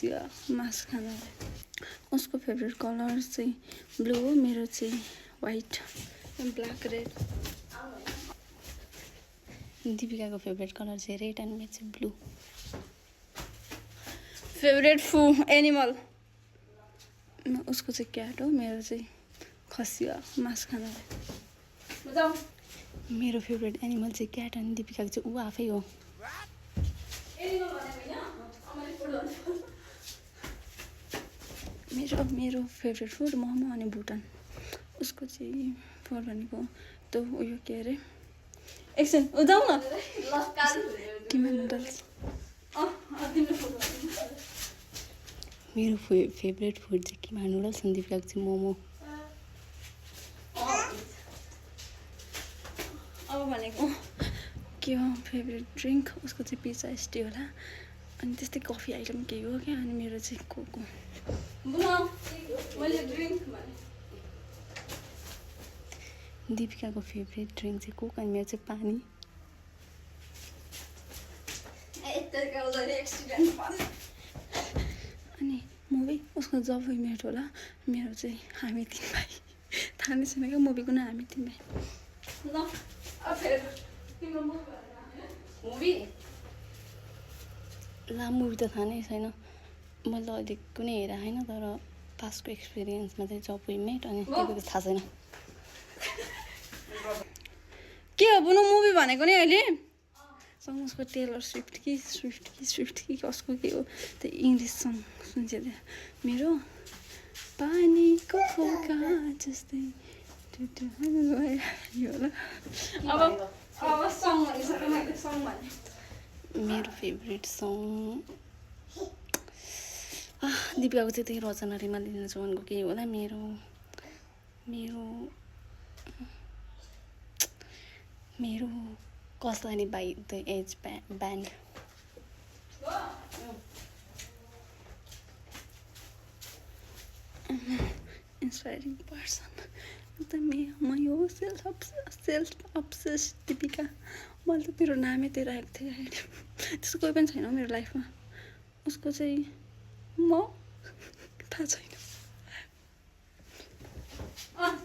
खसियो मास खाना उसको favourite colour चाहिँ ब्लू हो मेरो चाहिँ व्हाइट ब्ल्याक रेड दीपिकाको फेभरेट कलर चाहिँ रेड एन्ड मेरो चाहिँ ब्लू फेभरेट एनिमल उसको चाहिँ क्याट हो मेरो चाहिँ खसियो मास खाना मेरो फेभरेट एनिमल चाहिँ क्याट अनि दीपिकाको चाहिँ ऊ आफै हो मेरो फेभरेट फुड मोमो अनि भुटान उसको चाहिँ फुड भनेको त्यो उयो के अरे एकछिन जाउँ न किमा नुडल्स मेरो फेभरेट फुड चाहिँ किमा नुडल्स अनि दीपिकाको चाहिँ मोमो अब भनेको के हो फेभरेट ड्रिङ्क उसको चाहिँ पिज्जा स्टे होला अनि त्यस्तै कफी आइटम केही हो क्या अनि मेरो चाहिँ कोक हो दीपिकाको फेभरेट ड्रिङ्क चाहिँ कोक अनि मेरो चाहिँ पानी अनि मुभी उसको जब मेट होला मेरो चाहिँ हामी तिन भाइ थाहा नै छैन क्या मुभीको नै हामी तिन भाइ लामो मुभी त थाहा नै छैन मैले अहिले कुनै हेरेको छैन तर पास्टको एक्सपिरियन्समा चाहिँ जब मेट अनि दीपिकाको थाहा छैन के हो बुनु मुभी भनेको नि अहिले सङ उसको टेलर स्विफ्ट कि कसको के हो त्यो इङ्ग्लिस सङ सुन्छ त्यो मेरो पानीको फोका जस्तै मेरो फेभरेट सङ दीपिकाको चाहिँ त्यही रचना रिमालिन चौहानको केही होला मेरो कसलानी by the age band inspiring person म यो सेल्फ अब्सेस्ड दीपिका मैले त मेरो नामै त्यही राखेको थिएँ आइडी त्यस्तो कोही पनि छैन मेरो लाइफमा उसको चाहिँ म थाहा छैन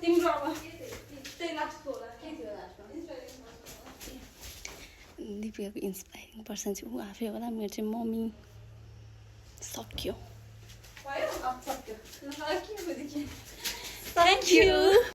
तिम्रो दीपिकाको इन्सपायरिङ पर्सन चाहिँ ऊ आफै होला मेरो चाहिँ मम्मी सक्यो थ्याङ्क यू